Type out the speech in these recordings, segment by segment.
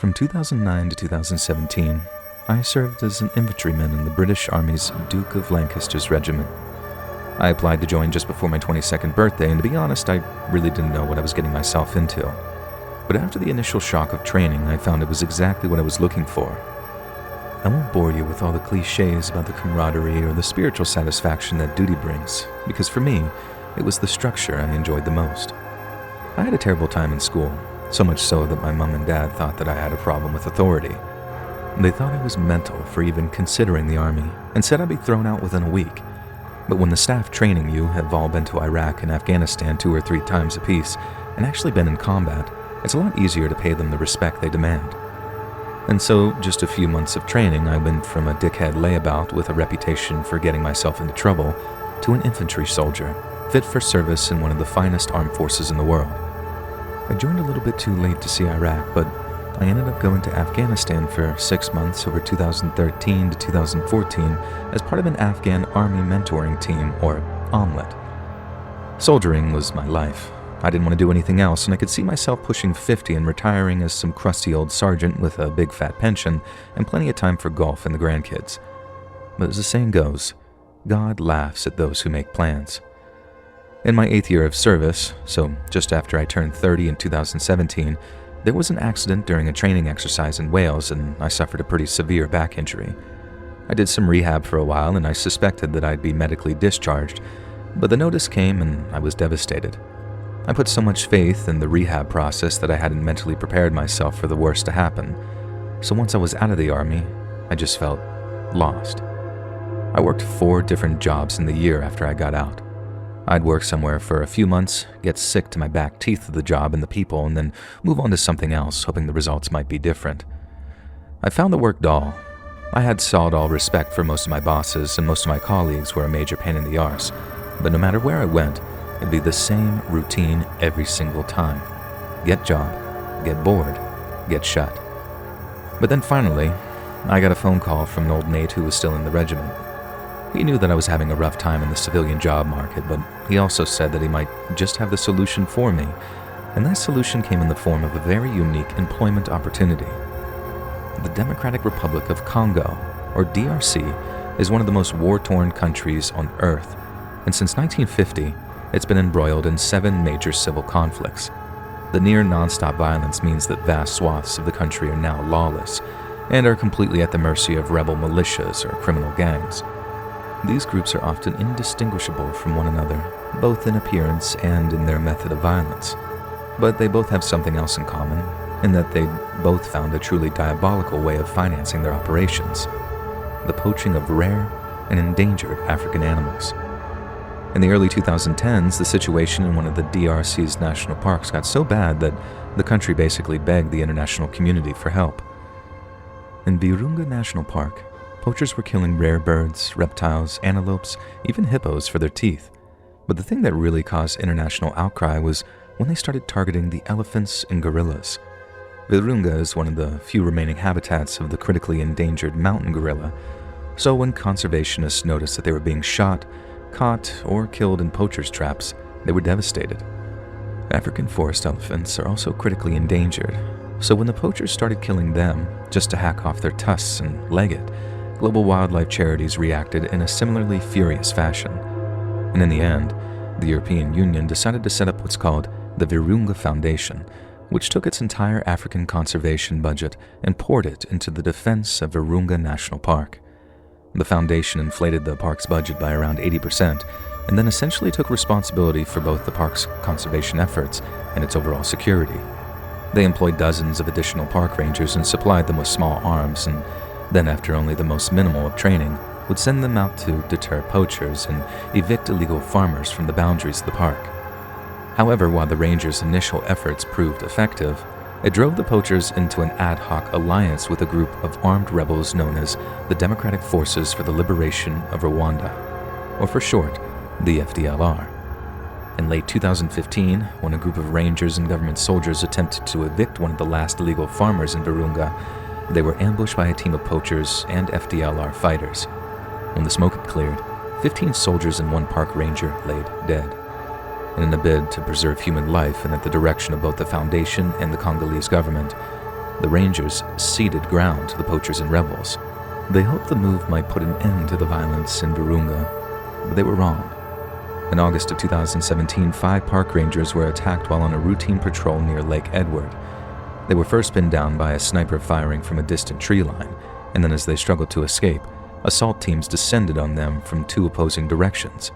From 2009 to 2017, I served as an infantryman in the British Army's Duke of Lancaster's regiment. I applied to join just before my 22nd birthday, and to be honest, I really didn't know what I was getting myself into. But after the initial shock of training, I found it was exactly what I was looking for. I won't bore you with all the cliches about the camaraderie or the spiritual satisfaction that duty brings, because for me, it was the structure I enjoyed the most. I had a terrible time in school, so much so that my mom and dad thought that I had a problem with authority. They thought I was mental for even considering the Army, and said I'd be thrown out within a week. But when the staff training you have all been to Iraq and Afghanistan 2 or 3 times apiece, and actually been in combat, it's a lot easier to pay them the respect they demand. And so, just a few months of training, I went from a dickhead layabout with a reputation for getting myself into trouble to an infantry soldier, fit for service in one of the finest armed forces in the world. I joined a little bit too late to see Iraq, but I ended up going to Afghanistan for 6 months over 2013 to 2014 as part of an Afghan Army mentoring team, or OMLET. Soldiering was my life. I didn't want to do anything else, and I could see myself pushing 50 and retiring as some crusty old sergeant with a big fat pension and plenty of time for golf and the grandkids. But as the saying goes, God laughs at those who make plans. In my 8th year of service, so just after I turned 30 in 2017, there was an accident during a training exercise in Wales, and I suffered a pretty severe back injury. I did some rehab for a while, and I suspected that I'd be medically discharged, but the notice came and I was devastated. I put so much faith in the rehab process that I hadn't mentally prepared myself for the worst to happen. So once I was out of the Army, I just felt lost. I worked 4 different jobs in the year after I got out. I'd work somewhere for a few months, get sick to my back teeth of the job and the people, and then move on to something else, hoping the results might be different. I found the work dull. I had sawed-all respect for most of my bosses, and most of my colleagues were a major pain in the arse. But no matter where I went, it'd be the same routine every single time. Get job, get bored, get shut. But then finally, I got a phone call from an old mate who was still in the regiment. He knew that I was having a rough time in the civilian job market, but he also said that he might just have the solution for me, and that solution came in the form of a very unique employment opportunity. The Democratic Republic of Congo, or DRC, is one of the most war-torn countries on Earth, and since 1950, it's been embroiled in 7 major civil conflicts. The near non-stop violence means that vast swaths of the country are now lawless and are completely at the mercy of rebel militias or criminal gangs. These groups are often indistinguishable from one another, both in appearance and in their method of violence. But they both have something else in common, in that they both found a truly diabolical way of financing their operations: the poaching of rare and endangered African animals. In the early 2010s, the situation in one of the DRC's national parks got so bad that the country basically begged the international community for help. In Virunga National Park, poachers were killing rare birds, reptiles, antelopes, even hippos for their teeth. But the thing that really caused international outcry was when they started targeting the elephants and gorillas. Virunga is one of the few remaining habitats of the critically endangered mountain gorilla, so when conservationists noticed that they were being shot, caught, or killed in poachers' traps, they were devastated. African forest elephants are also critically endangered, so when the poachers started killing them just to hack off their tusks and leg it, global wildlife charities reacted in a similarly furious fashion. And in the end, the European Union decided to set up what's called the Virunga Foundation, which took its entire African conservation budget and poured it into the defense of Virunga National Park. The foundation inflated the park's budget by around 80%, and then essentially took responsibility for both the park's conservation efforts and its overall security. They employed dozens of additional park rangers and supplied them with small arms, and then, after only the most minimal of training, would send them out to deter poachers and evict illegal farmers from the boundaries of the park. However, while the rangers' initial efforts proved effective, it drove the poachers into an ad hoc alliance with a group of armed rebels known as the Democratic Forces for the Liberation of Rwanda, or for short, the FDLR. In late 2015, when a group of rangers and government soldiers attempted to evict one of the last illegal farmers in Virunga, they were ambushed by a team of poachers and FDLR fighters. When the smoke had cleared, 15 soldiers and 1 park ranger laid dead. And in a bid to preserve human life and at the direction of both the Foundation and the Congolese government, The Rangers ceded ground to the poachers and rebels. They hoped the move might put an end to the violence in Virunga, but they were wrong. In August of 2017, 5 park rangers were attacked while on a routine patrol near Lake Edward. They were first pinned down by a sniper firing from a distant tree line, and then as they struggled to escape, assault teams descended on them from 2 opposing directions.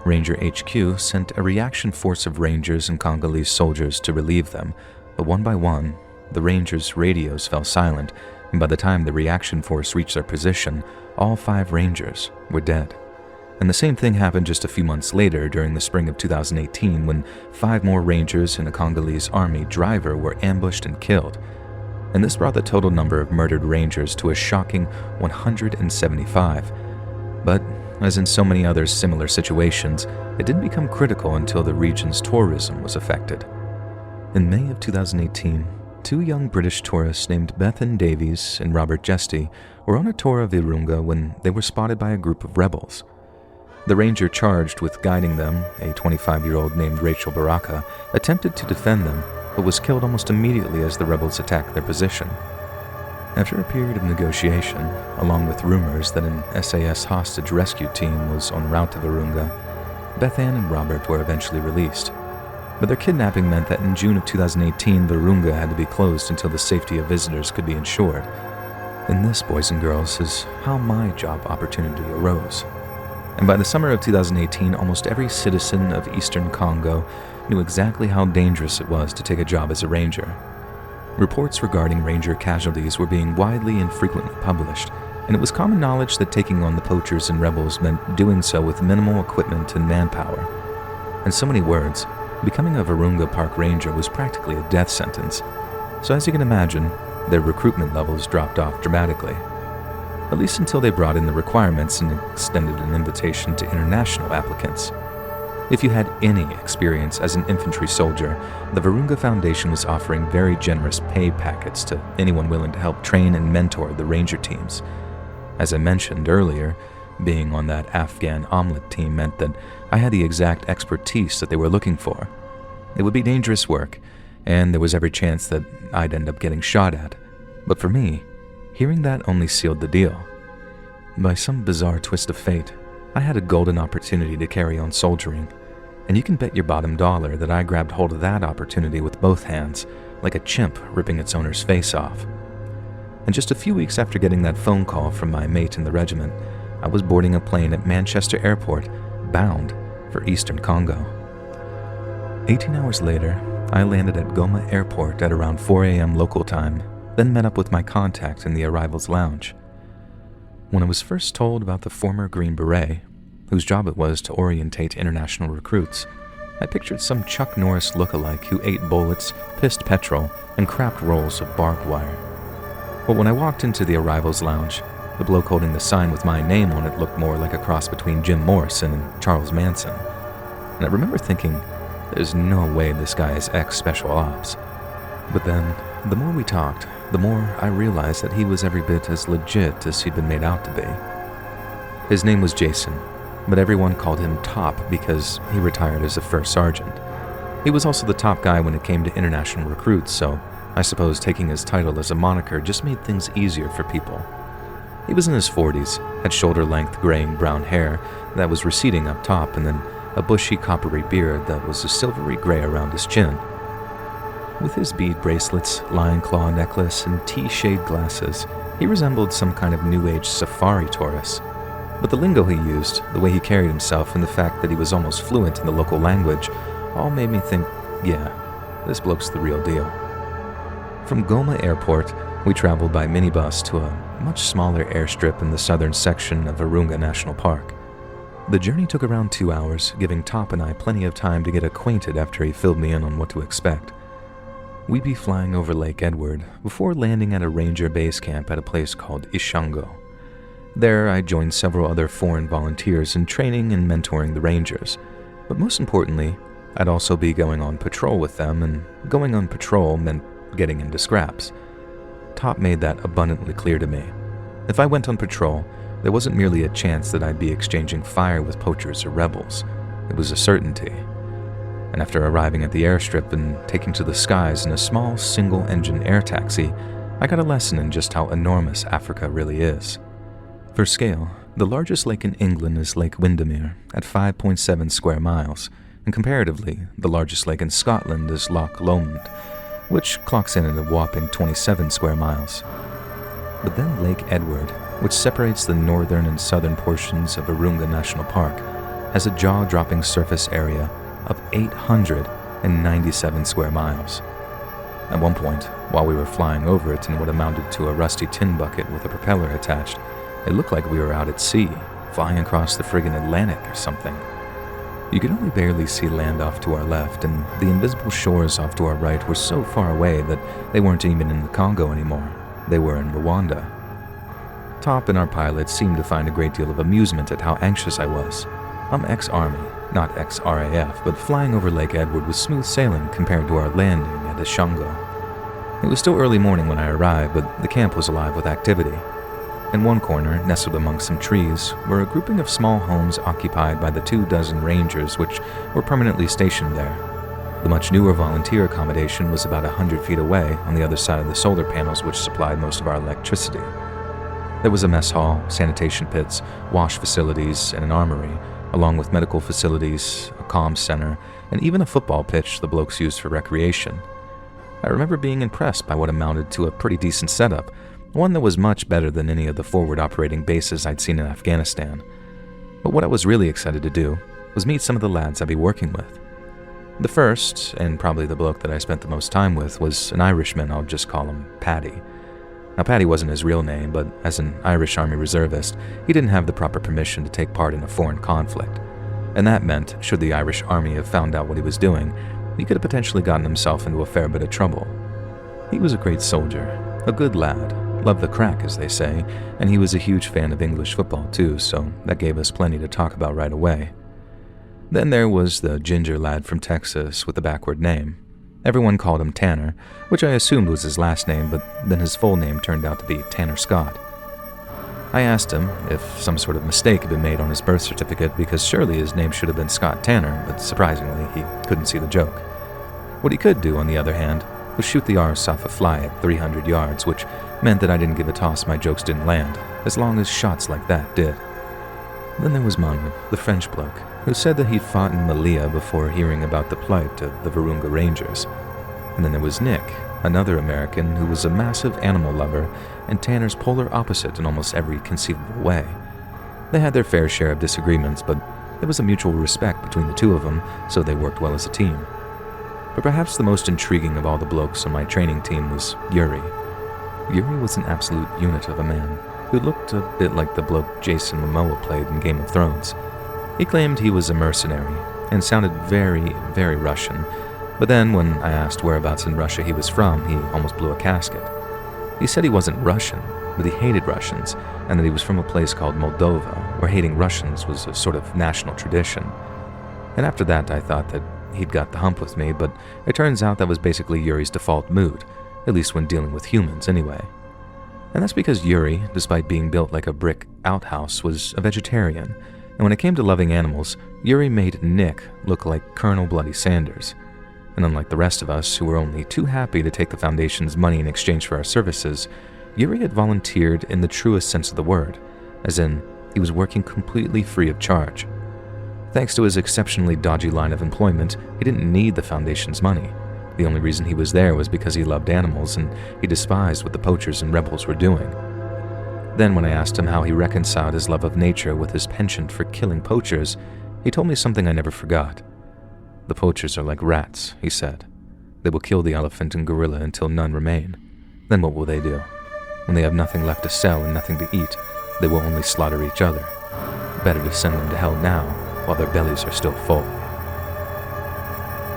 Ranger HQ sent a reaction force of rangers and Congolese soldiers to relieve them, but one by one, the rangers' radios fell silent, and by the time the reaction force reached their position, all 5 rangers were dead. And the same thing happened just a few months later during the spring of 2018 when 5 more rangers and a Congolese army driver were ambushed and killed. And this brought the total number of murdered rangers to a shocking 175. But, as in so many other similar situations, it didn't become critical until the region's tourism was affected. In May of 2018, 2 young British tourists named Bethan Davies and Robert Jesty were on a tour of Virunga when they were spotted by a group of rebels. The ranger charged with guiding them, a 25-year-old named Rachel Baraka, attempted to defend them, but was killed almost immediately as the rebels attacked their position. After a period of negotiation, along with rumors that an SAS hostage rescue team was en route to Virunga, Bethan and Robert were eventually released. But their kidnapping meant that in June of 2018, Virunga had to be closed until the safety of visitors could be ensured. And this, boys and girls, is how my job opportunity arose. And by the summer of 2018, almost every citizen of Eastern Congo knew exactly how dangerous it was to take a job as a ranger. Reports regarding ranger casualties were being widely and frequently published, and it was common knowledge that taking on the poachers and rebels meant doing so with minimal equipment and manpower. In so many words, becoming a Virunga Park Ranger was practically a death sentence. So as you can imagine, their recruitment levels dropped off dramatically. At least until they brought in the requirements and extended an invitation to international applicants. If you had any experience as an infantry soldier, the Virunga Foundation was offering very generous pay packets to anyone willing to help train and mentor the ranger teams. As I mentioned earlier, being on that Afghan omelet team meant that I had the exact expertise that they were looking for. It would be dangerous work, and there was every chance that I'd end up getting shot at. But for me, hearing that only sealed the deal. By some bizarre twist of fate, I had a golden opportunity to carry on soldiering, and you can bet your bottom dollar that I grabbed hold of that opportunity with both hands, like a chimp ripping its owner's face off. And just a few weeks after getting that phone call from my mate in the regiment, I was boarding a plane at Manchester Airport, bound for Eastern Congo. 18 hours later, I landed at Goma Airport at around 4 a.m. local time, then met up with my contact in the arrivals lounge. When I was first told about the former Green Beret, whose job it was to orientate international recruits, I pictured some Chuck Norris lookalike who ate bullets, pissed petrol, and crapped rolls of barbed wire. But when I walked into the arrivals lounge, the bloke holding the sign with my name on it looked more like a cross between Jim Morrison and Charles Manson. And I remember thinking, there's no way this guy is ex-special ops. But then, the more we talked, the more I realized that he was every bit as legit as he'd been made out to be. His name was Jason, but everyone called him Top because he retired as a first sergeant. He was also the top guy when it came to international recruits, so I suppose taking his title as a moniker just made things easier for people. He was in his 40s, had shoulder-length graying brown hair that was receding up top, and then a bushy coppery beard that was a silvery gray around his chin. With his bead bracelets, lion claw necklace, and tea-shade glasses, he resembled some kind of New Age safari tourist. But the lingo he used, the way he carried himself, and the fact that he was almost fluent in the local language all made me think, yeah, this bloke's the real deal. From Goma Airport, we traveled by minibus to a much smaller airstrip in the southern section of Virunga National Park. The journey took around 2 hours, giving Top and I plenty of time to get acquainted after he filled me in on what to expect. We'd be flying over Lake Edward before landing at a ranger base camp at a place called Ishango. There, I joined several other foreign volunteers in training and mentoring the rangers. But most importantly, I'd also be going on patrol with them, and going on patrol meant getting into scraps. Top made that abundantly clear to me. If I went on patrol, there wasn't merely a chance that I'd be exchanging fire with poachers or rebels. It was a certainty. and after arriving at the airstrip and taking to the skies in a small single-engine air taxi, I got a lesson in just how enormous Africa really is. For scale, the largest lake in England is Lake Windermere at 5.7 square miles, and comparatively, the largest lake in Scotland is Loch Lomond, which clocks in at a whopping 27 square miles. But then Lake Edward, which separates the northern and southern portions of Virunga National Park, has a jaw-dropping surface area of 897 square miles. At one point, while we were flying over it in what amounted to a rusty tin bucket with a propeller attached, it looked like we were out at sea, flying across the friggin' Atlantic or something. You could only barely see land off to our left, and the invisible shores off to our right were so far away that they weren't even in the Congo anymore. They were in Rwanda. Top and our pilot seemed to find a great deal of amusement at how anxious I was. I'm ex-Army, not ex-RAF, but flying over Lake Edward was smooth sailing compared to our landing at Ashongo. It was still early morning when I arrived, but the camp was alive with activity. In one corner, nestled amongst some trees, were a grouping of small homes occupied by the 24 rangers which were permanently stationed there. The much newer volunteer accommodation was about 100 feet away on the other side of the solar panels which supplied most of our electricity. There was a mess hall, sanitation pits, wash facilities, and an armory, along with medical facilities, a comm center, and even a football pitch the blokes used for recreation. I remember being impressed by what amounted to a pretty decent setup, one that was much better than any of the forward operating bases I'd seen in Afghanistan. But what I was really excited to do was meet some of the lads I'd be working with. The first, and probably the bloke that I spent the most time with, was an Irishman. I'll just call him Paddy. Now, Paddy wasn't his real name, but as an Irish Army reservist, he didn't have the proper permission to take part in a foreign conflict. And that meant, should the Irish Army have found out what he was doing, he could have potentially gotten himself into a fair bit of trouble. He was a great soldier, a good lad, loved the crack, as they say, and he was a huge fan of English football too, so that gave us plenty to talk about right away. Then there was the ginger lad from Texas with the backward name. Everyone called him Tanner, which I assumed was his last name, but then his full name turned out to be Tanner Scott. I asked him if some sort of mistake had been made on his birth certificate, because surely his name should have been Scott Tanner, but surprisingly, he couldn't see the joke. What he could do, on the other hand, was shoot the arse off a fly at 300 yards, which meant that I didn't give a toss my jokes didn't land, as long as shots like that did. Then there was Manu, the French bloke, who said that he'd fought in Malia before hearing about the plight of the Virunga Rangers. And then there was Nick, another American who was a massive animal lover and Tanner's polar opposite in almost every conceivable way. They had their fair share of disagreements, but there was a mutual respect between the two of them, so they worked well as a team. But perhaps the most intriguing of all the blokes on my training team was Yuri. Yuri was an absolute unit of a man, who looked a bit like the bloke Jason Momoa played in Game of Thrones. He claimed he was a mercenary, and sounded very, very Russian, but then when I asked whereabouts in Russia he was from, he almost blew a casket. He said he wasn't Russian, but he hated Russians, and that he was from a place called Moldova, where hating Russians was a sort of national tradition. And after that I thought that he'd got the hump with me, but it turns out that was basically Yuri's default mood, at least when dealing with humans anyway. And that's because Yuri, despite being built like a brick outhouse, was a vegetarian, and when it came to loving animals, Yuri made Nick look like Colonel Bloody Sanders. And unlike the rest of us, who were only too happy to take the Foundation's money in exchange for our services, Yuri had volunteered in the truest sense of the word, as in, he was working completely free of charge. Thanks to his exceptionally dodgy line of employment, he didn't need the Foundation's money. The only reason he was there was because he loved animals and he despised what the poachers and rebels were doing. Then when I asked him how he reconciled his love of nature with his penchant for killing poachers, he told me something I never forgot. The poachers are like rats, he said. They will kill the elephant and gorilla until none remain. Then what will they do? When they have nothing left to sell and nothing to eat, they will only slaughter each other. Better to send them to hell now, while their bellies are still full.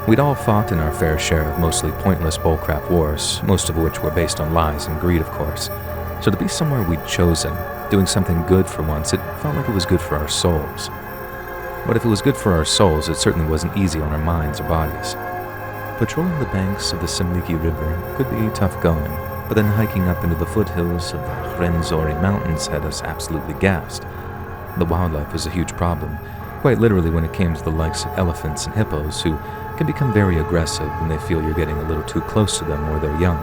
We'd all fought in our fair share of mostly pointless bullcrap wars, most of which were based on lies and greed, of course. So to be somewhere we'd chosen, doing something good for once, it felt like it was good for our souls. But if it was good for our souls, it certainly wasn't easy on our minds or bodies. Patrolling the banks of the Simliki River could be tough going, but then hiking up into the foothills of the Renzori Mountains had us absolutely gassed. The wildlife was a huge problem, quite literally when it came to the likes of elephants and hippos, who can become very aggressive when they feel you're getting a little too close to them or they're young.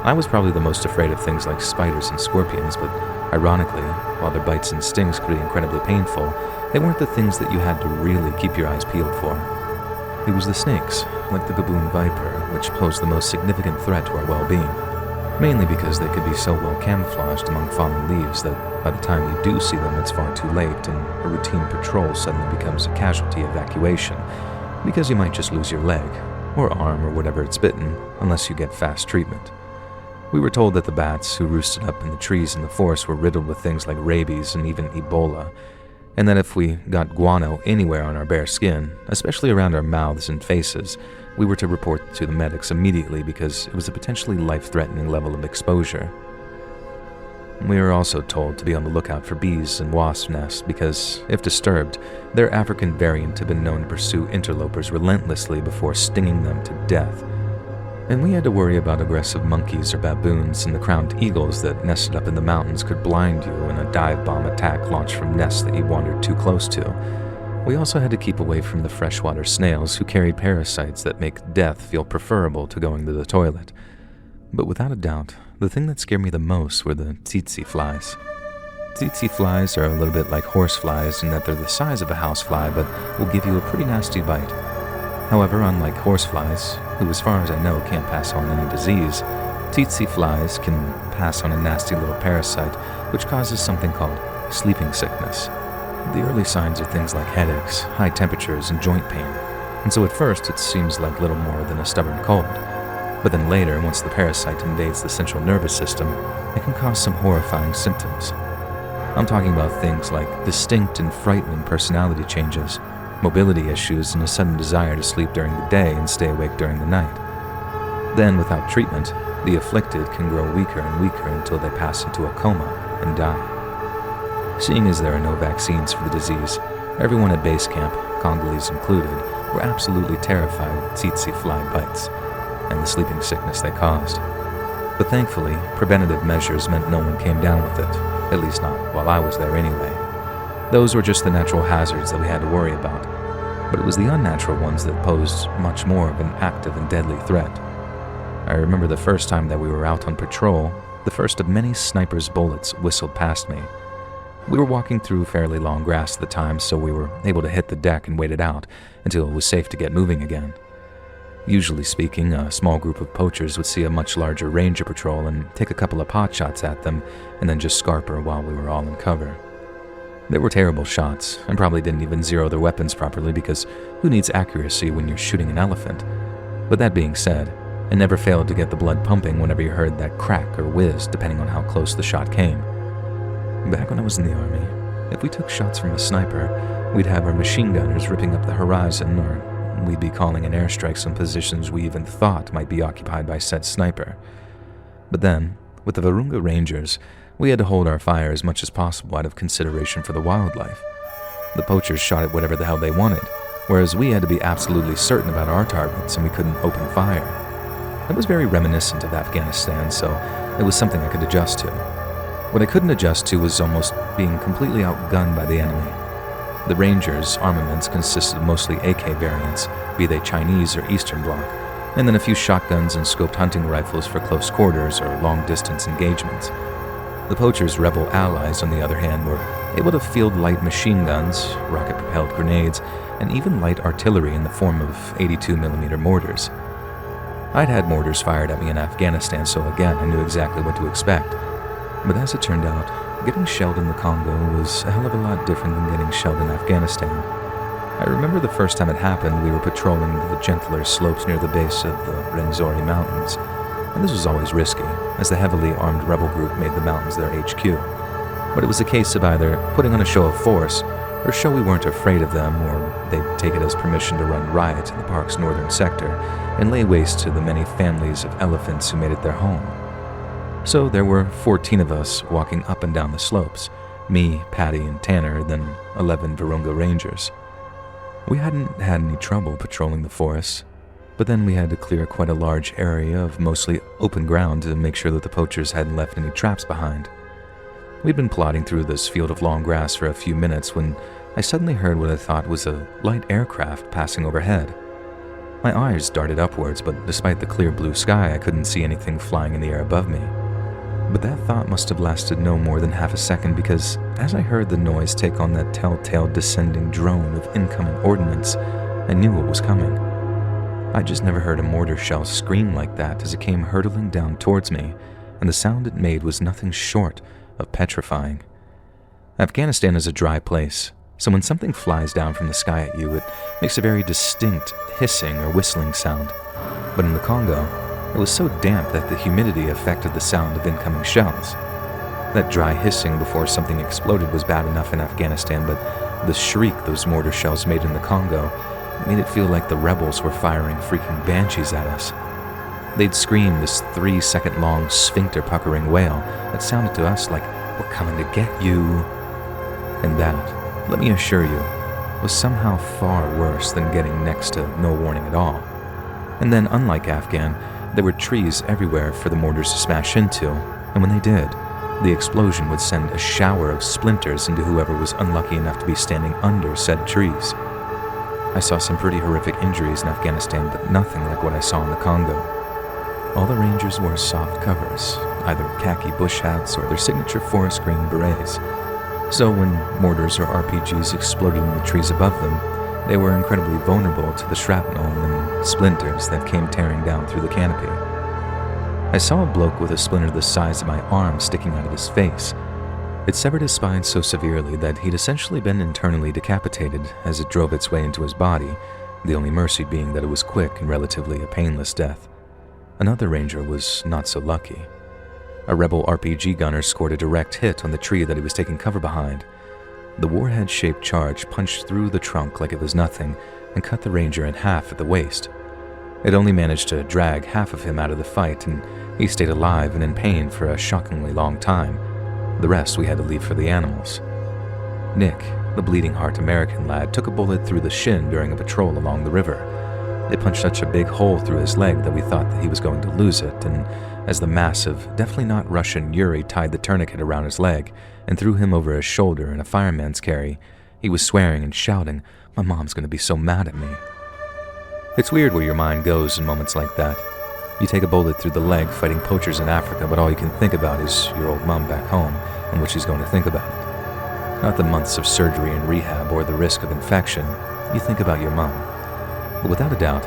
I was probably the most afraid of things like spiders and scorpions, but ironically, while their bites and stings could be incredibly painful, they weren't the things that you had to really keep your eyes peeled for. It was the snakes, like the baboon viper, which posed the most significant threat to our well-being, mainly because they could be so well camouflaged among fallen leaves that by the time you do see them, it's far too late, and a routine patrol suddenly becomes a casualty evacuation, because you might just lose your leg, or arm, or whatever it's bitten, unless you get fast treatment. We were told that the bats who roosted up in the trees in the forest were riddled with things like rabies and even Ebola, and that if we got guano anywhere on our bare skin, especially around our mouths and faces, we were to report to the medics immediately because it was a potentially life-threatening level of exposure. We were also told to be on the lookout for bees and wasp nests because, if disturbed, their African variant had been known to pursue interlopers relentlessly before stinging them to death. And we had to worry about aggressive monkeys or baboons, and the crowned eagles that nested up in the mountains could blind you in a dive bomb attack launched from nests that you wandered too close to. We also had to keep away from the freshwater snails who carried parasites that make death feel preferable to going to the toilet. But without a doubt, the thing that scared me the most were the tsetse flies. Tsetse flies are a little bit like horse flies in that they're the size of a housefly but will give you a pretty nasty bite. However, unlike horseflies, who as far as I know can't pass on any disease, tsetse flies can pass on a nasty little parasite which causes something called sleeping sickness. The early signs are things like headaches, high temperatures, and joint pain, and so at first it seems like little more than a stubborn cold. But then later, once the parasite invades the central nervous system, it can cause some horrifying symptoms. I'm talking about things like distinct and frightening personality changes, mobility issues, and a sudden desire to sleep during the day and stay awake during the night. Then, without treatment, the afflicted can grow weaker and weaker until they pass into a coma and die. Seeing as there are no vaccines for the disease, everyone at base camp, Congolese included, were absolutely terrified of tsetse fly bites and the sleeping sickness they caused. But thankfully, preventative measures meant no one came down with it, at least not while I was there anyway. Those were just the natural hazards that we had to worry about, but it was the unnatural ones that posed much more of an active and deadly threat. I remember the first time that we were out on patrol, the first of many snipers' bullets whistled past me. We were walking through fairly long grass at the time, so we were able to hit the deck and wait it out until it was safe to get moving again. Usually speaking, a small group of poachers would see a much larger ranger patrol and take a couple of pot shots at them and then just scarper while we were all in cover. They were terrible shots and probably didn't even zero their weapons properly because who needs accuracy when you're shooting an elephant? But that being said, it never failed to get the blood pumping whenever you heard that crack or whiz depending on how close the shot came. Back when I was in the army, if we took shots from a sniper, we'd have our machine gunners ripping up the horizon, or we'd be calling in airstrikes on positions we even thought might be occupied by said sniper. But then, with the Virunga Rangers, we had to hold our fire as much as possible out of consideration for the wildlife. The poachers shot at whatever the hell they wanted, whereas we had to be absolutely certain about our targets and we couldn't open fire. It was very reminiscent of Afghanistan, so it was something I could adjust to. What I couldn't adjust to was almost being completely outgunned by the enemy. The Rangers' armaments consisted of mostly AK variants, be they Chinese or Eastern Bloc, and then a few shotguns and scoped hunting rifles for close quarters or long-distance engagements. The poachers' rebel allies, on the other hand, were able to field light machine guns, rocket-propelled grenades, and even light artillery in the form of 82mm mortars. I'd had mortars fired at me in Afghanistan, so again, I knew exactly what to expect. But as it turned out, getting shelled in the Congo was a hell of a lot different than getting shelled in Afghanistan. I remember the first time it happened, we were patrolling the gentler slopes near the base of the Rwenzori Mountains, and this was always risky, as the heavily armed rebel group made the mountains their HQ. But it was a case of either putting on a show of force, or show we weren't afraid of them, or they'd take it as permission to run riot in the park's northern sector and lay waste to the many families of elephants who made it their home. So there were 14 of us walking up and down the slopes, me, Patty, and Tanner, then 11 Virunga Rangers. We hadn't had any trouble patrolling the forest, but then we had to clear quite a large area of mostly open ground to make sure that the poachers hadn't left any traps behind. We'd been plodding through this field of long grass for a few minutes when I suddenly heard what I thought was a light aircraft passing overhead. My eyes darted upwards, but despite the clear blue sky, I couldn't see anything flying in the air above me. But that thought must have lasted no more than half a second, because as I heard the noise take on that telltale descending drone of incoming ordnance, I knew what was coming. I just never heard a mortar shell scream like that as it came hurtling down towards me, and the sound it made was nothing short of petrifying. Afghanistan is a dry place, so when something flies down from the sky at you, it makes a very distinct hissing or whistling sound. But in the Congo, it was so damp that the humidity affected the sound of incoming shells. That dry hissing before something exploded was bad enough in Afghanistan, but the shriek those mortar shells made in the Congo made it feel like the rebels were firing freaking banshees at us. They'd scream this 3-second-long sphincter-puckering wail that sounded to us like, "We're coming to get you." And that, let me assure you, was somehow far worse than getting next to no warning at all. And then, unlike Afghan, there were trees everywhere for the mortars to smash into, and when they did, the explosion would send a shower of splinters into whoever was unlucky enough to be standing under said trees. I saw some pretty horrific injuries in Afghanistan, but nothing like what I saw in the Congo. All the Rangers wore soft covers, either khaki bush hats or their signature forest green berets. So when mortars or RPGs exploded in the trees above them, they were incredibly vulnerable to the shrapnel and splinters that came tearing down through the canopy. I saw a bloke with a splinter the size of my arm sticking out of his face. It severed his spine so severely that he'd essentially been internally decapitated as it drove its way into his body, the only mercy being that it was quick and relatively a painless death. Another ranger was not so lucky. A rebel RPG gunner scored a direct hit on the tree that he was taking cover behind. The warhead-shaped charge punched through the trunk like it was nothing and cut the ranger in half at the waist. It only managed to drag half of him out of the fight, and he stayed alive and in pain for a shockingly long time. The rest we had to leave for the animals. Nick, the bleeding heart American lad, took a bullet through the shin during a patrol along the river. It punched such a big hole through his leg that we thought that he was going to lose it, and as the massive, definitely not Russian Yuri tied the tourniquet around his leg and threw him over his shoulder in a fireman's carry, he was swearing and shouting, "My mom's going to be so mad at me." It's weird where your mind goes in moments like that. You take a bullet through the leg fighting poachers in Africa, but all you can think about is your old mom back home and what she's going to think about it. Not the months of surgery and rehab or the risk of infection. You think about your mom. But without a doubt,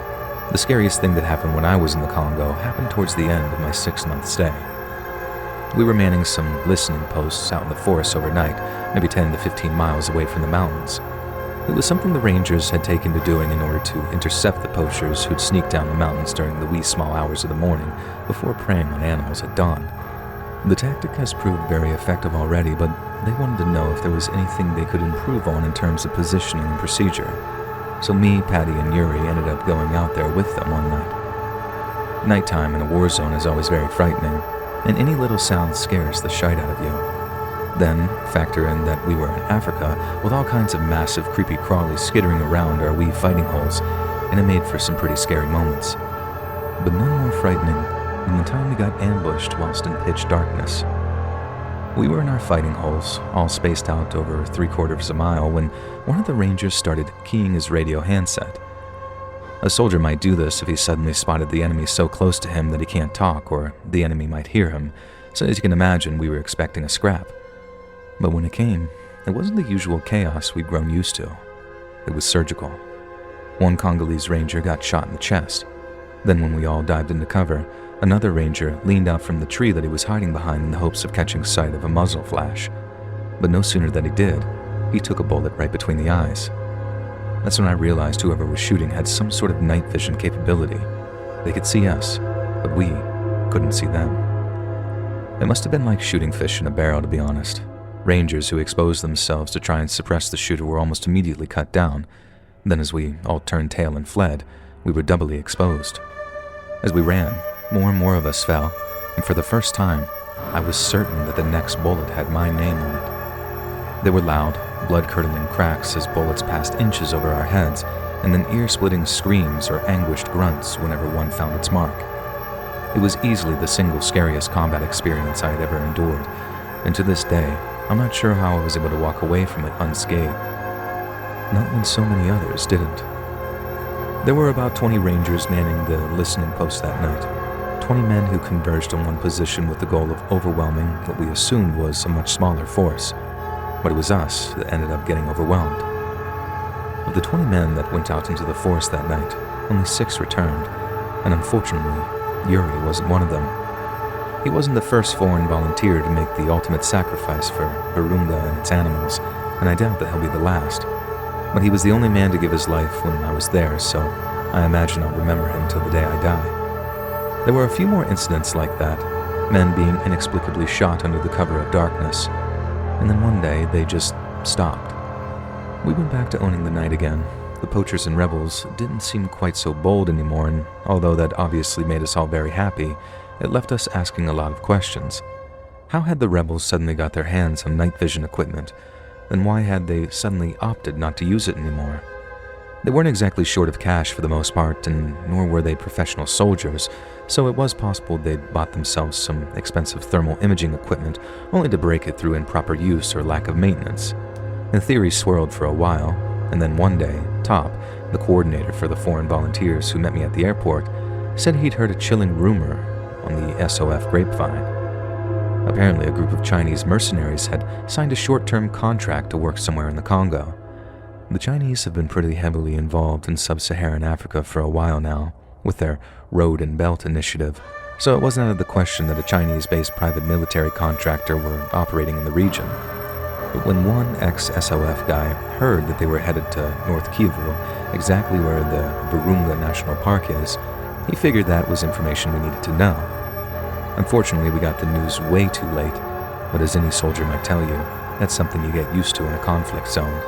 the scariest thing that happened when I was in the Congo happened towards the end of my 6-month stay. We were manning some listening posts out in the forest overnight, maybe 10 to 15 miles away from the mountains. It was something the Rangers had taken to doing in order to intercept the poachers who'd sneak down the mountains during the wee small hours of the morning before preying on animals at dawn. The tactic has proved very effective already, but they wanted to know if there was anything they could improve on in terms of positioning and procedure. So me, Patty, and Yuri ended up going out there with them one night. Nighttime in a war zone is always very frightening, and any little sound scares the shite out of you. Then, factor in that we were in Africa with all kinds of massive creepy crawlies skittering around our wee fighting holes, and it made for some pretty scary moments. But none more frightening than the time we got ambushed whilst in pitch darkness. We were in our fighting holes, all spaced out over 3/4 mile, when one of the Rangers started keying his radio handset. A soldier might do this if he suddenly spotted the enemy so close to him that he can't talk, or the enemy might hear him, so as you can imagine, we were expecting a scrap. But when it came, it wasn't the usual chaos we'd grown used to. It was surgical. One Congolese ranger got shot in the chest. Then when we all dived into cover, another ranger leaned out from the tree that he was hiding behind in the hopes of catching sight of a muzzle flash. But no sooner than he did, he took a bullet right between the eyes. That's when I realized whoever was shooting had some sort of night vision capability. They could see us, but we couldn't see them. It must have been like shooting fish in a barrel, to be honest. Rangers who exposed themselves to try and suppress the shooter were almost immediately cut down. Then as we all turned tail and fled, we were doubly exposed. As we ran, more and more of us fell, and for the first time, I was certain that the next bullet had my name on it. There were loud, blood-curdling cracks as bullets passed inches over our heads, and then ear-splitting screams or anguished grunts whenever one found its mark. It was easily the single scariest combat experience I had ever endured, and to this day, I'm not sure how I was able to walk away from it unscathed. Not when so many others didn't. There were about 20 rangers manning the listening post that night. 20 men who converged on one position with the goal of overwhelming what we assumed was a much smaller force. But it was us that ended up getting overwhelmed. Of the 20 men that went out into the forest that night, only 6 returned, and unfortunately, Yuri wasn't one of them. He wasn't the first foreign volunteer to make the ultimate sacrifice for Virunga and its animals, and I doubt that he'll be the last. But he was the only man to give his life when I was there, so I imagine I'll remember him till the day I die. There were a few more incidents like that, men being inexplicably shot under the cover of darkness, and then one day they just stopped. We went back to owning the night again. The poachers and rebels didn't seem quite so bold anymore, and although that obviously made us all very happy, it left us asking a lot of questions. How had the rebels suddenly got their hands on night vision equipment? Then why had they suddenly opted not to use it anymore? They weren't exactly short of cash for the most part, and nor were they professional soldiers, so it was possible they'd bought themselves some expensive thermal imaging equipment only to break it through improper use or lack of maintenance. The theory swirled for a while, and then one day, Top, the coordinator for the foreign volunteers who met me at the airport, said he'd heard a chilling rumor on the SOF grapevine. Apparently, a group of Chinese mercenaries had signed a short-term contract to work somewhere in the Congo. The Chinese have been pretty heavily involved in sub-Saharan Africa for a while now, with their Road and Belt initiative, so it wasn't out of the question that a Chinese-based private military contractor were operating in the region. But when one ex-SOF guy heard that they were headed to North Kivu, exactly where the Virunga National Park is, he figured that was information we needed to know. Unfortunately, we got the news way too late, but as any soldier might tell you, that's something you get used to in a conflict zone.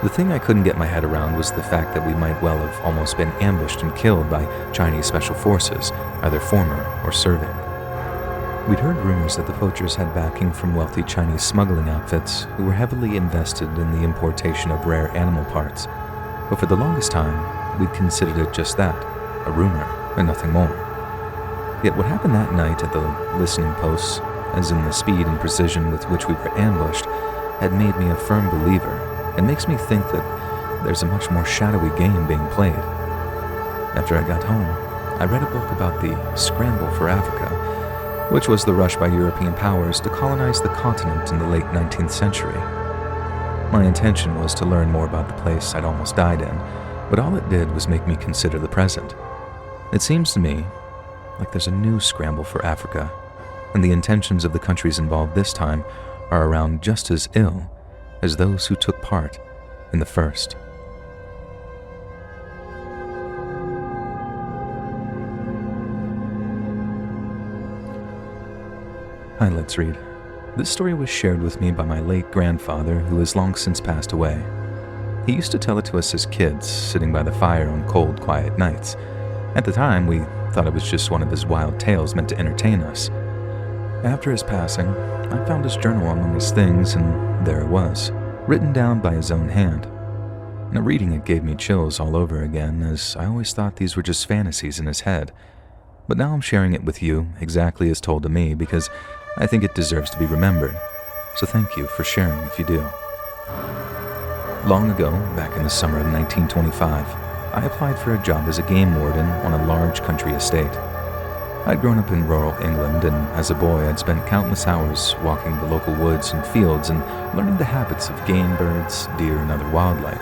The thing I couldn't get my head around was the fact that we might well have almost been ambushed and killed by Chinese special forces, either former or serving. We'd heard rumors that the poachers had backing from wealthy Chinese smuggling outfits who were heavily invested in the importation of rare animal parts, but for the longest time, we'd considered it just that, a rumor, and nothing more. Yet what happened that night at the listening posts, as in the speed and precision with which we were ambushed, had made me a firm believer, and makes me think that there's a much more shadowy game being played. After I got home, I read a book about the Scramble for Africa, which was the rush by European powers to colonize the continent in the late 19th century. My intention was to learn more about the place I'd almost died in, but all it did was make me consider the present. It seems to me like there's a new scramble for Africa, and the intentions of the countries involved this time are around just as ill as those who took part in the first. Hi, let's read. This story was shared with me by my late grandfather, who has long since passed away. He used to tell it to us as kids, sitting by the fire on cold, quiet nights. At the time, we thought it was just one of his wild tales meant to entertain us. After his passing, I found his journal among his things, and there it was, written down by his own hand. Now, reading it gave me chills all over again, as I always thought these were just fantasies in his head. But now I'm sharing it with you exactly as told to me because I think it deserves to be remembered. So thank you for sharing if you do. Long ago, back in the summer of 1925, I applied for a job as a game warden on a large country estate. I'd grown up in rural England, and as a boy I'd spent countless hours walking the local woods and fields and learning the habits of game birds, deer, and other wildlife.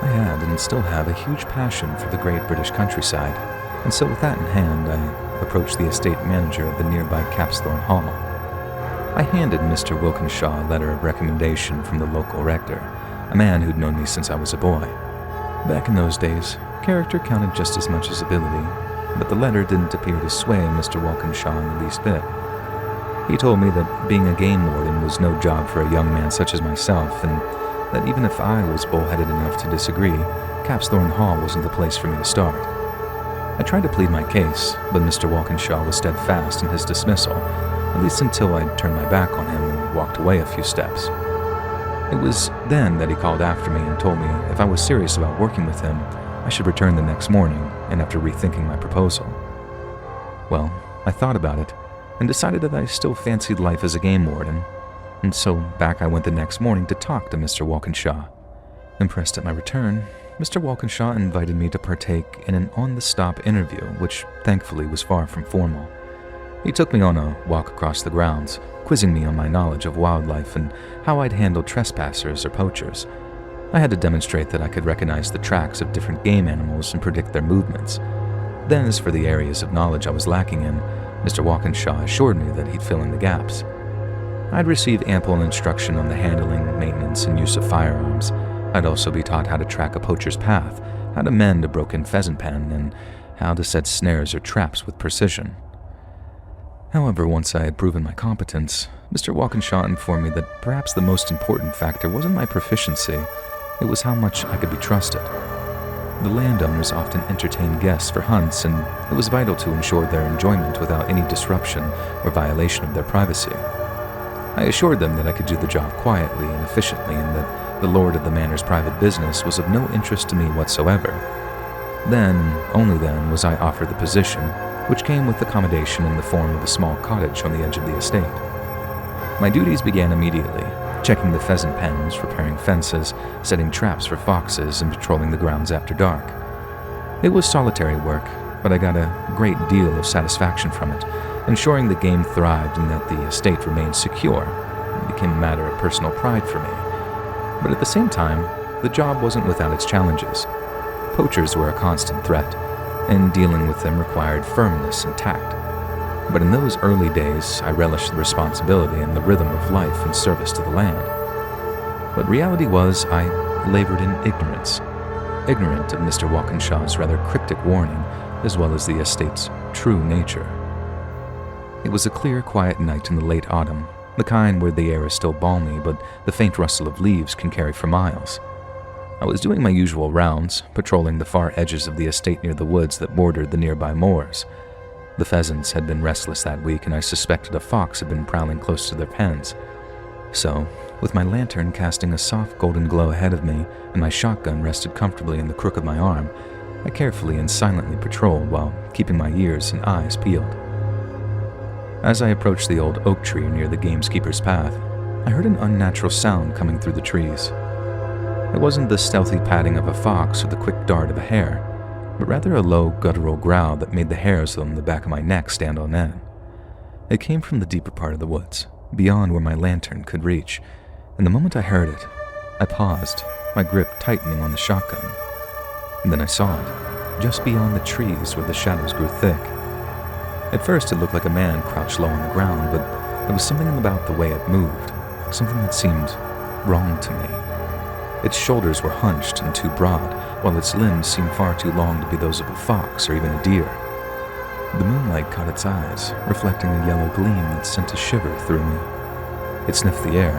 I had and still have a huge passion for the great British countryside, and so with that in hand, I approached the estate manager of the nearby Capsthorne Hall. I handed Mr. Wilkinshaw a letter of recommendation from the local rector, a man who'd known me since I was a boy. Back in those days, character counted just as much as ability, but the letter didn't appear to sway Mr. Wilkinshaw in the least bit. He told me that being a game warden was no job for a young man such as myself, and that even if I was bullheaded enough to disagree, Capsthorne Hall wasn't the place for me to start. I tried to plead my case, but Mr. Walkinshaw was steadfast in his dismissal, at least until I'd turned my back on him and walked away a few steps. It was then that he called after me and told me if I was serious about working with him, I should return the next morning and after rethinking my proposal. Well, I thought about it and decided that I still fancied life as a game warden, and so back I went the next morning to talk to Mr. Walkinshaw. Impressed at my return, Mr. Walkinshaw invited me to partake in an on-the-stop interview, which thankfully was far from formal. He took me on a walk across the grounds, quizzing me on my knowledge of wildlife and how I'd handle trespassers or poachers. I had to demonstrate that I could recognize the tracks of different game animals and predict their movements. Then, as for the areas of knowledge I was lacking in, Mr. Walkinshaw assured me that he'd fill in the gaps. I'd receive ample instruction on the handling, maintenance, and use of firearms. I'd also be taught how to track a poacher's path, how to mend a broken pheasant pen, and how to set snares or traps with precision. However, once I had proven my competence, Mr. Walkinshaw informed me that perhaps the most important factor wasn't my proficiency, it was how much I could be trusted. The landowners often entertained guests for hunts, and it was vital to ensure their enjoyment without any disruption or violation of their privacy. I assured them that I could do the job quietly and efficiently, and that the lord of the manor's private business was of no interest to me whatsoever. Then, only then, was I offered the position, which came with accommodation in the form of a small cottage on the edge of the estate. My duties began immediately, checking the pheasant pens, repairing fences, setting traps for foxes, and patrolling the grounds after dark. It was solitary work, but I got a great deal of satisfaction from it, ensuring the game thrived and that the estate remained secure. It became a matter of personal pride for me. But at the same time, the job wasn't without its challenges. Poachers were a constant threat, and dealing with them required firmness and tact. But in those early days, I relished the responsibility and the rhythm of life in service to the land. But reality was, I labored in ignorance of Mr. Walkinshaw's rather cryptic warning, as well as the estate's true nature. It was a clear, quiet night in the late autumn, the kind where the air is still balmy, but the faint rustle of leaves can carry for miles. I was doing my usual rounds, patrolling the far edges of the estate near the woods that bordered the nearby moors. The pheasants had been restless that week, and I suspected a fox had been prowling close to their pens. So, with my lantern casting a soft golden glow ahead of me and my shotgun rested comfortably in the crook of my arm, I carefully and silently patrolled while keeping my ears and eyes peeled. As I approached the old oak tree near the gamekeeper's path, I heard an unnatural sound coming through the trees. It wasn't the stealthy padding of a fox or the quick dart of a hare, but rather a low, guttural growl that made the hairs on the back of my neck stand on end. It came from the deeper part of the woods, beyond where my lantern could reach, and the moment I heard it, I paused, my grip tightening on the shotgun. And then I saw it, just beyond the trees where the shadows grew thick. At first, it looked like a man crouched low on the ground, but there was something about the way it moved, something that seemed wrong to me. Its shoulders were hunched and too broad, while its limbs seemed far too long to be those of a fox or even a deer. The moonlight caught its eyes, reflecting a yellow gleam that sent a shiver through me. It sniffed the air,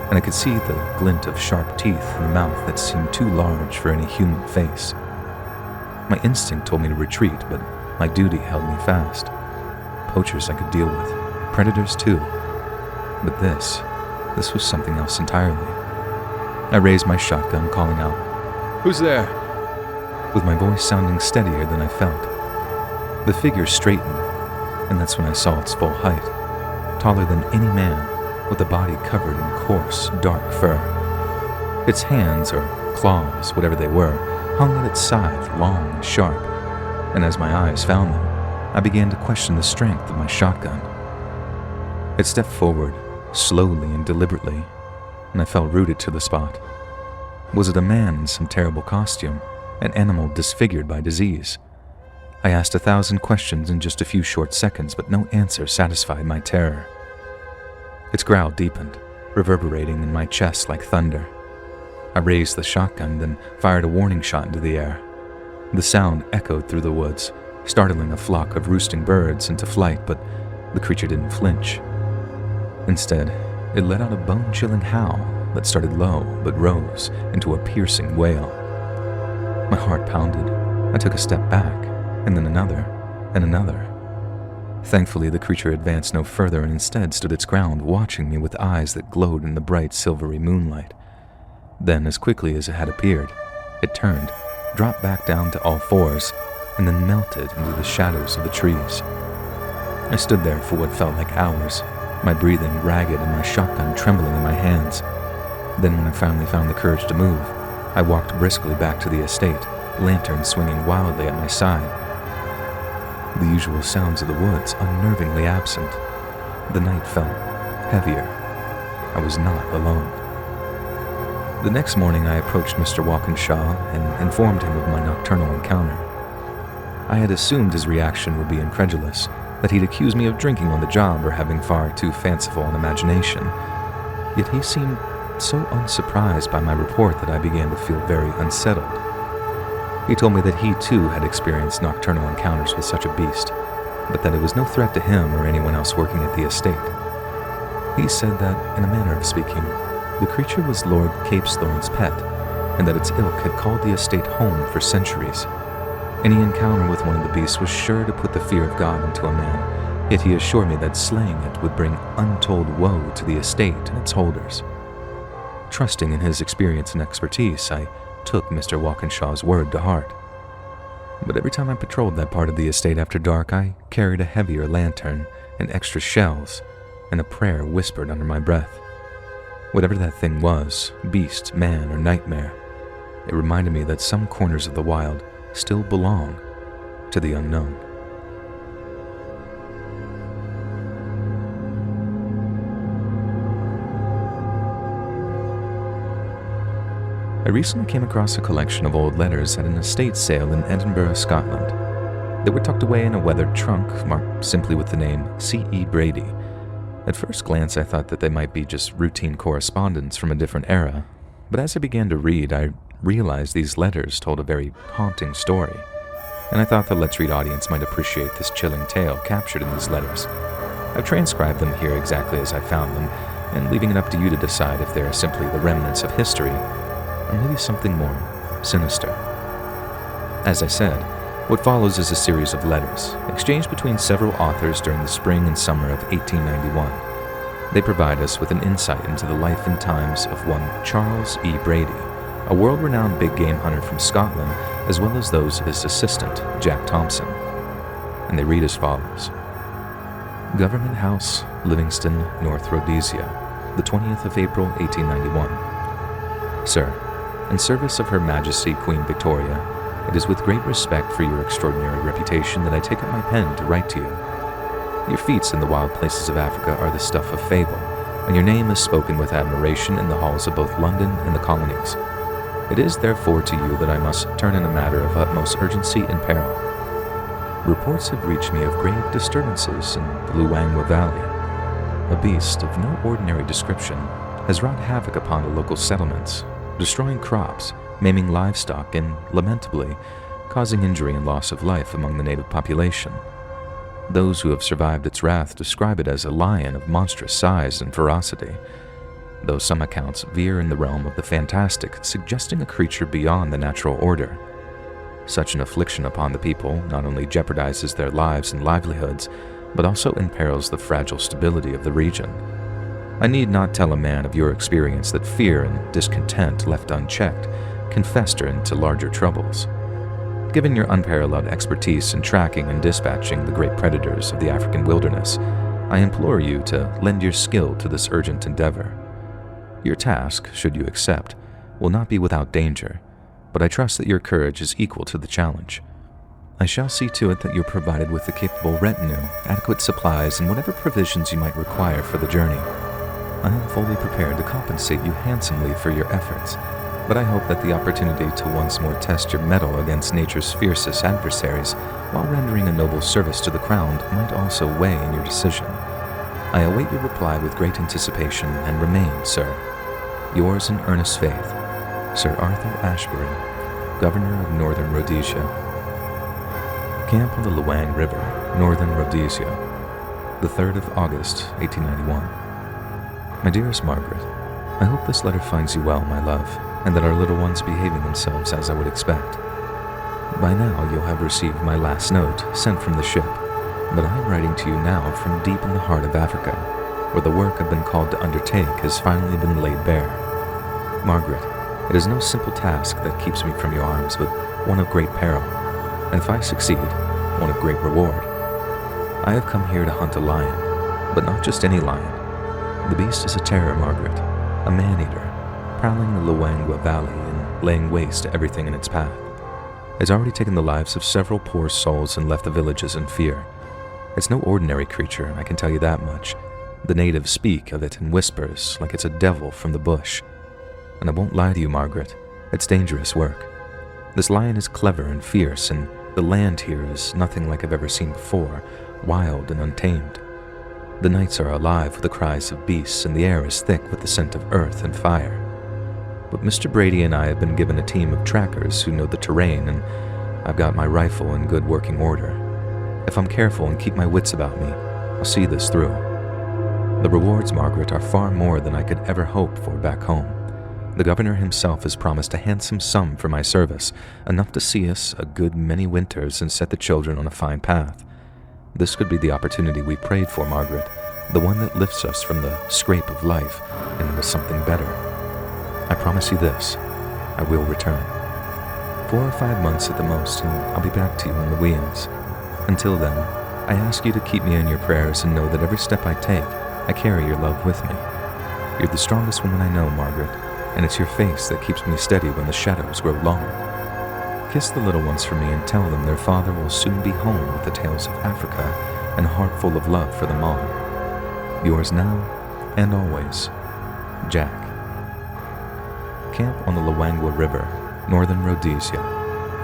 and I could see the glint of sharp teeth in a mouth that seemed too large for any human face. My instinct told me to retreat, but my duty held me fast. Poachers I could deal with, predators too. But this was something else entirely. I raised my shotgun, calling out, "Who's there?" with my voice sounding steadier than I felt. The figure straightened, and that's when I saw its full height, taller than any man, with a body covered in coarse, dark fur. Its hands, or claws, whatever they were, hung at its side, long and sharp, and as my eyes found them, I began to question the strength of my shotgun. It stepped forward, slowly and deliberately, and I felt rooted to the spot. Was it a man in some terrible costume, an animal disfigured by disease? I asked 1,000 questions in just a few short seconds, but no answer satisfied my terror. Its growl deepened, reverberating in my chest like thunder. I raised the shotgun, then fired a warning shot into the air. The sound echoed through the woods, startling a flock of roosting birds into flight, but the creature didn't flinch. Instead, it let out a bone-chilling howl that started low but rose into a piercing wail. My heart pounded. I took a step back, and then another, and another. Thankfully, the creature advanced no further and instead stood its ground, watching me with eyes that glowed in the bright silvery moonlight. Then, as quickly as it had appeared, it turned, dropped back down to all fours, and then melted into the shadows of the trees. I stood there for what felt like hours, my breathing ragged and my shotgun trembling in my hands. Then when I finally found the courage to move, I walked briskly back to the estate, lantern swinging wildly at my side. The usual sounds of the woods unnervingly absent. The night felt heavier. I was not alone. The next morning I approached Mr. Walkinshaw and informed him of my nocturnal encounter. I had assumed his reaction would be incredulous, that he'd accuse me of drinking on the job or having far too fanciful an imagination. Yet he seemed so unsurprised by my report that I began to feel very unsettled. He told me that he too had experienced nocturnal encounters with such a beast, but that it was no threat to him or anyone else working at the estate. He said that, in a manner of speaking, the creature was Lord Capesthorne's pet, and that its ilk had called the estate home for centuries. Any encounter with one of the beasts was sure to put the fear of God into a man, yet he assured me that slaying it would bring untold woe to the estate and its holders. Trusting in his experience and expertise, I took Mr. Walkinshaw's word to heart. But every time I patrolled that part of the estate after dark, I carried a heavier lantern and extra shells, and a prayer whispered under my breath. Whatever that thing was, beast, man, or nightmare, it reminded me that some corners of the wild still belong to the unknown. I recently came across a collection of old letters at an estate sale in Edinburgh, Scotland. They were tucked away in a weathered trunk marked simply with the name C.E. Brady. At first glance, I thought that they might be just routine correspondence from a different era, but as I began to read, I realized these letters told a very haunting story, and I thought the Let's Read audience might appreciate this chilling tale captured in these letters. I've transcribed them here exactly as I found them, and leaving it up to you to decide if they are simply the remnants of history, or maybe something more sinister. As I said, what follows is a series of letters, exchanged between several authors during the spring and summer of 1891. They provide us with an insight into the life and times of one Charles E. Brady, a world-renowned big game hunter from Scotland, as well as those of his assistant, Jack Thompson. And they read as follows. Government House, Livingston, North Rhodesia, the 20th of April, 1891. Sir, in service of Her Majesty Queen Victoria, it is with great respect for your extraordinary reputation that I take up my pen to write to you. Your feats in the wild places of Africa are the stuff of fable, and your name is spoken with admiration in the halls of both London and the colonies. It is therefore to you that I must turn in a matter of utmost urgency and peril. Reports have reached me of grave disturbances in the Luangwa Valley. A beast of no ordinary description has wrought havoc upon the local settlements, destroying crops, maiming livestock, and, lamentably, causing injury and loss of life among the native population. Those who have survived its wrath describe it as a lion of monstrous size and ferocity, though some accounts veer in the realm of the fantastic, suggesting a creature beyond the natural order. Such an affliction upon the people not only jeopardizes their lives and livelihoods, but also imperils the fragile stability of the region. I need not tell a man of your experience that fear and discontent left unchecked can fester into larger troubles. Given your unparalleled expertise in tracking and dispatching the great predators of the African wilderness, I implore you to lend your skill to this urgent endeavor. Your task, should you accept, will not be without danger, but I trust that your courage is equal to the challenge. I shall see to it that you're provided with a capable retinue, adequate supplies, and whatever provisions you might require for the journey. I am fully prepared to compensate you handsomely for your efforts, but I hope that the opportunity to once more test your mettle against nature's fiercest adversaries while rendering a noble service to the crown might also weigh in your decision. I await your reply with great anticipation and remain, sir, yours in earnest faith, Sir Arthur Ashbury, Governor of Northern Rhodesia. Camp on the Luang River, Northern Rhodesia, the 3rd of August, 1891. My dearest Margaret, I hope this letter finds you well, my love, and that our little ones are behaving themselves as I would expect. By now you'll have received my last note, sent from the ship, but I am writing to you now from deep in the heart of Africa, where the work I've been called to undertake has finally been laid bare. Margaret, it is no simple task that keeps me from your arms, but one of great peril, and if I succeed, one of great reward. I have come here to hunt a lion, but not just any lion. The beast is a terror, Margaret, a man-eater, prowling the Luangwa Valley in laying waste to everything in its path. It's already taken the lives of several poor souls and left the villages in fear. It's no ordinary creature, I can tell you that much. The natives speak of it in whispers, like it's a devil from the bush. And I won't lie to you, Margaret, it's dangerous work. This lion is clever and fierce, and the land here is nothing like I've ever seen before, wild and untamed. The nights are alive with the cries of beasts, and the air is thick with the scent of earth and fire. But Mr. Brady and I have been given a team of trackers who know the terrain, and I've got my rifle in good working order. If I'm careful and keep my wits about me, I'll see this through. The rewards, Margaret, are far more than I could ever hope for back home. The governor himself has promised a handsome sum for my service, enough to see us a good many winters and set the children on a fine path. This could be the opportunity we prayed for, Margaret, the one that lifts us from the scrape of life and into something better. I promise you this, I will return. 4 or 5 months at the most, and I'll be back to you in the wheels. Until then, I ask you to keep me in your prayers and know that every step I take, I carry your love with me. You're the strongest woman I know, Margaret, and it's your face that keeps me steady when the shadows grow long. Kiss the little ones for me and tell them their father will soon be home with the tales of Africa and a heart full of love for them all. Yours now and always, Jack. Camp on the Luangwa River, Northern Rhodesia,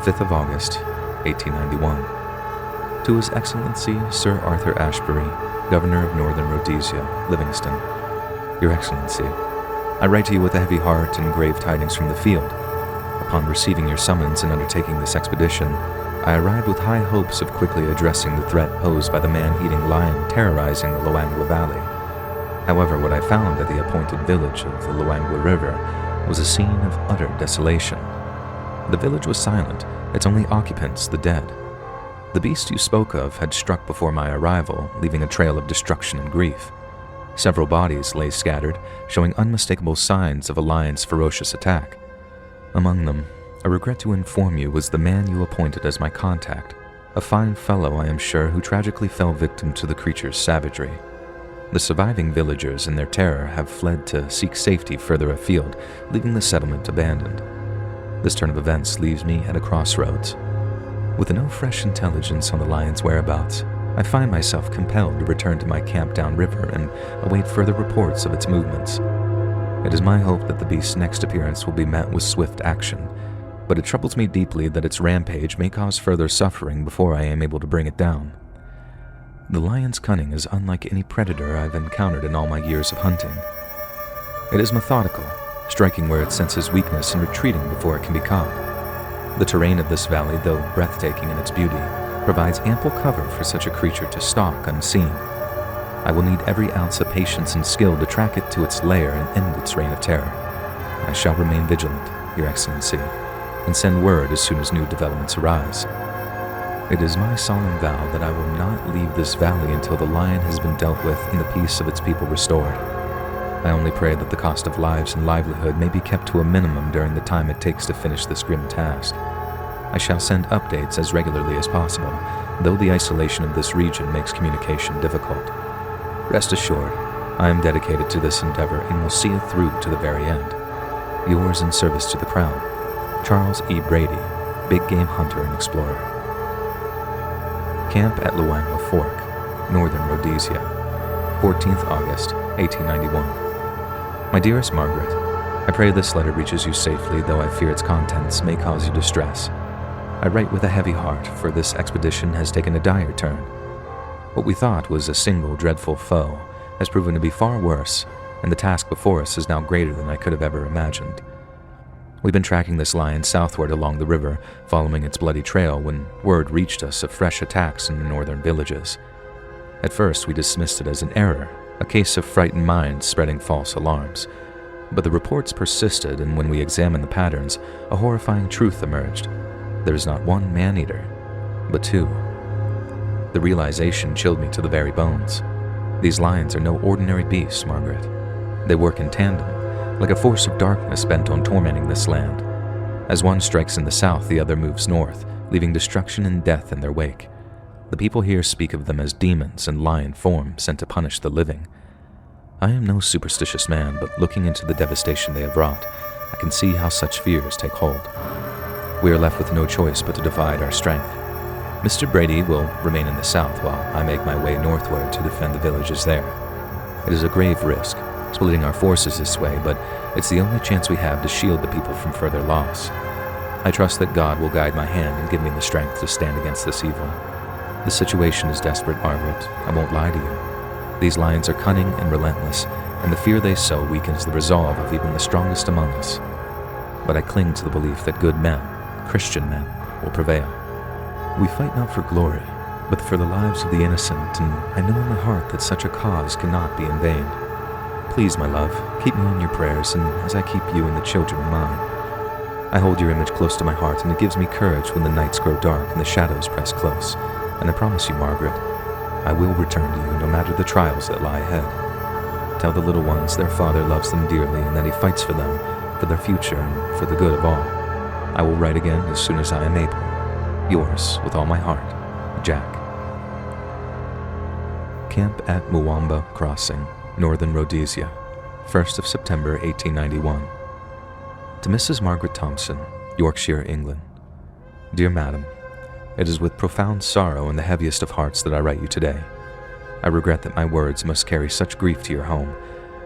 5th of August, 1891. To His Excellency Sir Arthur Ashbury, Governor of Northern Rhodesia, Livingston. Your Excellency, I write to you with a heavy heart and grave tidings from the field. Upon receiving your summons and undertaking this expedition, I arrived with high hopes of quickly addressing the threat posed by the man-eating lion terrorizing the Luangwa Valley. However, what I found at the appointed village of the Luangwa River was a scene of utter desolation. The village was silent, its only occupants the dead. The beast you spoke of had struck before my arrival, leaving a trail of destruction and grief. Several bodies lay scattered, showing unmistakable signs of a lion's ferocious attack. Among them, I regret to inform you, was the man you appointed as my contact, a fine fellow, I am sure, who tragically fell victim to the creature's savagery. The surviving villagers, in their terror, have fled to seek safety further afield, leaving the settlement abandoned. This turn of events leaves me at a crossroads. With no fresh intelligence on the lion's whereabouts, I find myself compelled to return to my camp downriver and await further reports of its movements. It is my hope that the beast's next appearance will be met with swift action, but it troubles me deeply that its rampage may cause further suffering before I am able to bring it down. The lion's cunning is unlike any predator I've encountered in all my years of hunting. It is methodical, striking where it senses weakness and retreating before it can be caught. The terrain of this valley, though breathtaking in its beauty, provides ample cover for such a creature to stalk unseen. I will need every ounce of patience and skill to track it to its lair and end its reign of terror. I shall remain vigilant, Your Excellency, and send word as soon as new developments arise. It is my solemn vow that I will not leave this valley until the lion has been dealt with and the peace of its people restored. I only pray that the cost of lives and livelihood may be kept to a minimum during the time it takes to finish this grim task. I shall send updates as regularly as possible, though the isolation of this region makes communication difficult. Rest assured, I am dedicated to this endeavor and will see it through to the very end. Yours in service to the Crown, Charles E. Brady, Big Game Hunter and Explorer. Camp at Luangwa Fork, Northern Rhodesia, 14th August, 1891. My dearest Margaret, I pray this letter reaches you safely, though I fear its contents may cause you distress. I write with a heavy heart, for this expedition has taken a dire turn. What we thought was a single dreadful foe has proven to be far worse, and the task before us is now greater than I could have ever imagined. We've been tracking this lion southward along the river, following its bloody trail, when word reached us of fresh attacks in the northern villages. At first, we dismissed it as an error, a case of frightened minds spreading false alarms. But the reports persisted, and when we examined the patterns, a horrifying truth emerged. There is not one man-eater, but two. The realization chilled me to the very bones. These lions are no ordinary beasts, Margaret. They work in tandem, like a force of darkness bent on tormenting this land. As one strikes in the south, the other moves north, leaving destruction and death in their wake. The people here speak of them as demons in lion form sent to punish the living. I am no superstitious man, but looking into the devastation they have wrought, I can see how such fears take hold. We are left with no choice but to divide our strength. Mr. Brady will remain in the south while I make my way northward to defend the villages there. It is a grave risk, splitting our forces this way, but it's the only chance we have to shield the people from further loss. I trust that God will guide my hand and give me the strength to stand against this evil. The situation is desperate, Margaret. I won't lie to you. These lions are cunning and relentless, and the fear they sow weakens the resolve of even the strongest among us. But I cling to the belief that good men, Christian men, will prevail. We fight not for glory, but for the lives of the innocent, and I know in my heart that such a cause cannot be in vain. Please, my love, keep me in your prayers, and as I keep you and the children in mine. I hold your image close to my heart, and it gives me courage when the nights grow dark and the shadows press close. And I promise you, Margaret, I will return to you no matter the trials that lie ahead. Tell the little ones their father loves them dearly and that he fights for them, for their future, and for the good of all. I will write again as soon as I am able. Yours, with all my heart, Jack. Camp at Mwamba Crossing, Northern Rhodesia, 1st of September 1891. To Mrs. Margaret Thompson, Yorkshire, England. Dear Madam, it is with profound sorrow and the heaviest of hearts that I write you today. I regret that my words must carry such grief to your home,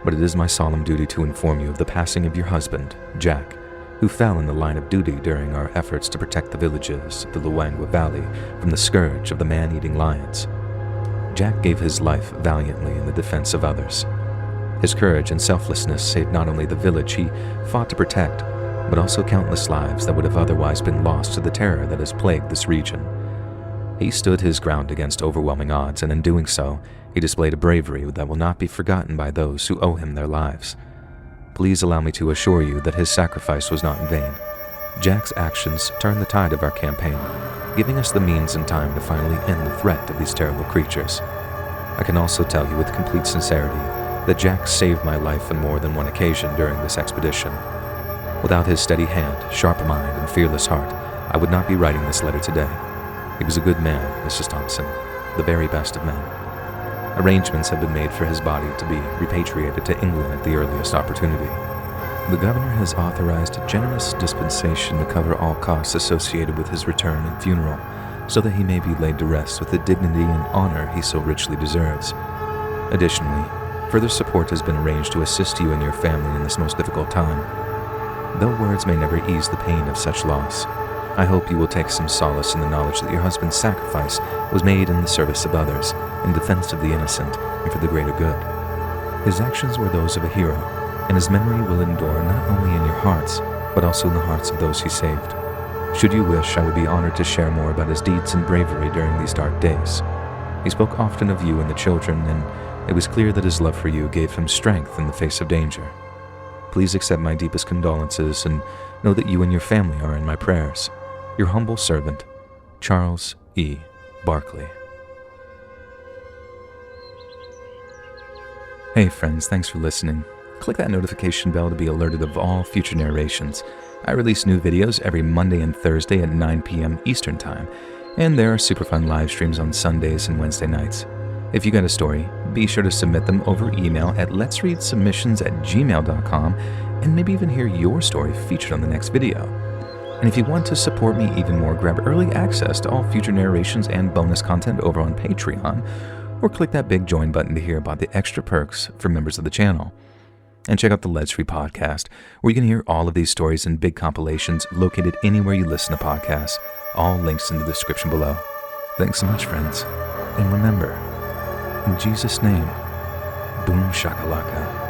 but it is my solemn duty to inform you of the passing of your husband, Jack, who fell in the line of duty during our efforts to protect the villages of the Luangwa Valley from the scourge of the man-eating lions. Jack gave his life valiantly in the defense of others. His courage and selflessness saved not only the village he fought to protect, but also countless lives that would have otherwise been lost to the terror that has plagued this region. He stood his ground against overwhelming odds, and in doing so, he displayed a bravery that will not be forgotten by those who owe him their lives. Please allow me to assure you that his sacrifice was not in vain. Jack's actions turned the tide of our campaign, giving us the means and time to finally end the threat of these terrible creatures. I can also tell you with complete sincerity that Jack saved my life on more than one occasion during this expedition. Without his steady hand, sharp mind, and fearless heart, I would not be writing this letter today. He was a good man, Mrs. Thompson, the very best of men. Arrangements have been made for his body to be repatriated to England at the earliest opportunity. The governor has authorized a generous dispensation to cover all costs associated with his return and funeral, so that he may be laid to rest with the dignity and honor he so richly deserves. Additionally, further support has been arranged to assist you and your family in this most difficult time. Though words may never ease the pain of such loss, I hope you will take some solace in the knowledge that your husband's sacrifice was made in the service of others, in defense of the innocent, and for the greater good. His actions were those of a hero, and his memory will endure not only in your hearts, but also in the hearts of those he saved. Should you wish, I would be honored to share more about his deeds and bravery during these dark days. He spoke often of you and the children, and it was clear that his love for you gave him strength in the face of danger. Please accept my deepest condolences and know that you and your family are in my prayers. Your humble servant, Charles E. Barkley. Hey friends, thanks for listening. Click that notification bell to be alerted of all future narrations. I release new videos every Monday and Thursday at 9 p.m. Eastern Time, and there are super fun live streams on Sundays and Wednesday nights. If you got a story, be sure to submit them over email at letsreadsubmissions@gmail.com and maybe even hear your story featured on the next video. And if you want to support me even more, grab early access to all future narrations and bonus content over on Patreon, or click that big join button to hear about the extra perks for members of the channel. And check out the Let's Read podcast, where you can hear all of these stories in big compilations located anywhere you listen to podcasts. All links in the description below. Thanks so much, friends. And remember, in Jesus' name, boom shakalaka.